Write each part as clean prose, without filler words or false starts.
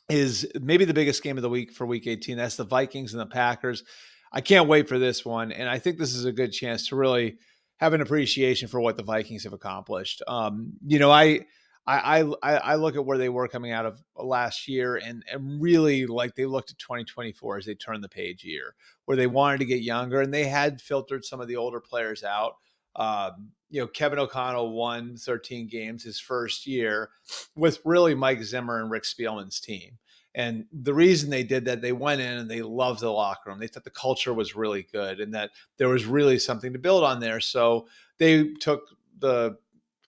is maybe the biggest game of the week for Week 18. That's the Vikings and the Packers. I can't wait for this one, and I think this is a good chance to really have an appreciation for what the Vikings have accomplished. I look at where they were coming out of last year, and really like they looked at 2024 as they turned the page year, where they wanted to get younger, and they had filtered some of the older players out. Kevin O'Connell won 13 games his first year with really Mike Zimmer and Rick Spielman's team. And the reason they did that, they went in and they loved the locker room. They thought the culture was really good and that there was really something to build on there. So they took the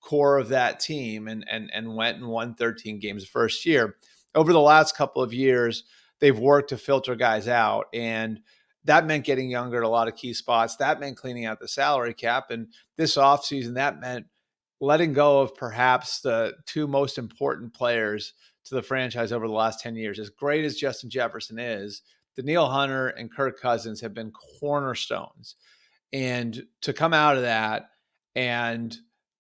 core of that team and went and won 13 games the first year. Over the last couple of years, they've worked to filter guys out, and that meant getting younger at a lot of key spots. That meant cleaning out the salary cap. And this offseason, that meant letting go of perhaps the two most important players to the franchise over the last 10 years. As great as Justin Jefferson is, Danielle Hunter and Kirk Cousins have been cornerstones. And to come out of that and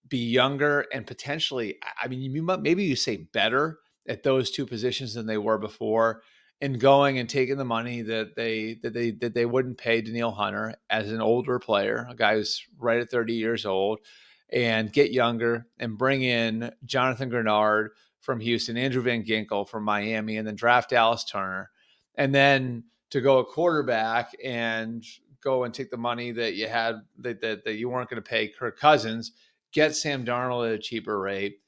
be younger and potentially, I mean, maybe you say better at those two positions than they were before, and going and taking the money that they wouldn't pay Danielle Hunter as an older player, a guy who's right at 30 years old, and get younger and bring in Jonathan Grenard from Houston, Andrew Van Ginkel from Miami, and then draft Dallas Turner. And then to go a quarterback and go and take the money that you had that you weren't going to pay Kirk Cousins, get Sam Darnold at a cheaper rate,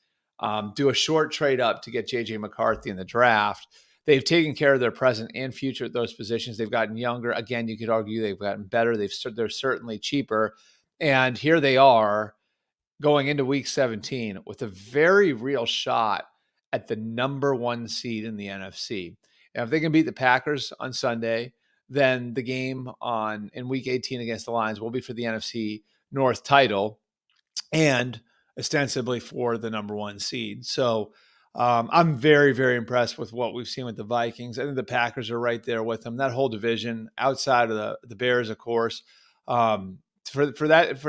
do a short trade up to get J.J. McCarthy in the draft. They've taken care of their present and future at those positions. They've gotten younger. Again, you could argue they've gotten better. They're certainly cheaper. And here they are going into week 17 with a very real shot at the number one seed in the NFC. And if they can beat the Packers on Sunday, then the game in week 18 against the Lions will be for the NFC North title and ostensibly for the number one seed. So I'm very, very impressed with what we've seen with the Vikings. I think the Packers are right there with them. That whole division, outside of the Bears, of course, to look at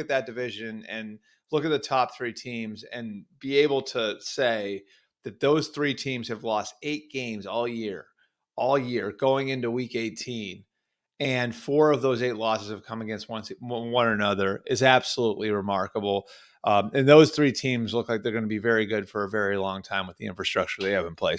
that division and look at the top three teams and be able to say that those three teams have lost 8 games all year going into week 18. And 4 of those 8 losses have come against one another is absolutely remarkable. And those 3 teams look like they're going to be very good for a very long time with the infrastructure they have in place.